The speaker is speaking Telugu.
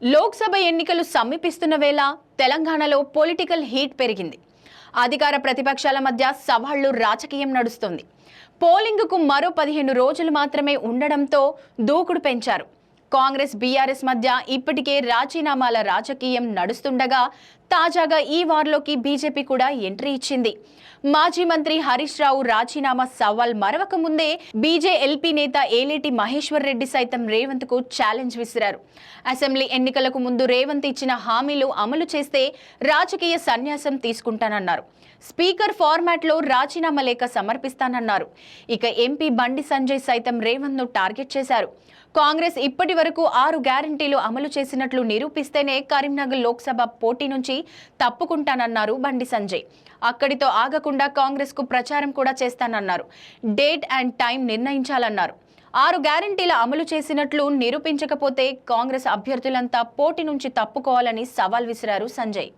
లోక్సభ ఎన్నికలు సమీపిస్తున్న వేళ తెలంగాణలో పొలిటికల్ హీట్ పెరిగింది. అధికార ప్రతిపక్షాల మధ్య సవాళ్లు రాజకీయం నడుస్తుంది. పోలింగుకు మరో 15 రోజులు మాత్రమే ఉండడంతో దూకుడు పెంచారు. కాంగ్రెస్ బీఆర్ఎస్ మధ్య ఇప్పటికే రాజీనామాల రాజకీయం నడుస్తుండగా తాజాగా ఈ వార్లోకి బీజేపీ కూడా ఎంట్రీ ఇచ్చింది. మాజీ మంత్రి హరీష్ రావు రాజీనామా సవాల్ మరవక ముందే బీజేఎల్పీ నేత ఏలేటి మహేశ్వర్ రెడ్డి సైతం రేవంత్ కు ఛాలెంజ్ విసిరారు. అసెంబ్లీ ఎన్నికలకు ముందు రేవంత్ ఇచ్చిన హామీలు అమలు చేస్తే రాజకీయ సన్యాసం తీసుకుంటానన్నారు. స్పీకర్ ఫార్మాట్ లో రాజీనామా లేఖ సమర్పిస్తానన్నారు. ఇక ఎంపీ బండి సంజయ్ సైతం రేవంత్ ను టార్గెట్ చేశారు. కాంగ్రెస్ ఇప్పటి వరకు 6 గ్యారంటీలు అమలు చేసినట్లు నిరూపిస్తేనే కరీంనగర్ లోక్సభ పోటీ నుంచి తప్పుకుంటానన్నారు బండి సంజయ్. అక్కడితో ఆగకుండా కాంగ్రెస్ కు ప్రచారం కూడా చేస్తానన్నారు. Date and time నిర్ణయించాలన్నారు. 6 గ్యారంటీల అమలు చేసినట్లు నిరూపించకపోతే కాంగ్రెస్ అభ్యర్థులంతా పోటీ నుంచి తప్పుకోవాలని సవాల్ విసిరారు సంజయ్.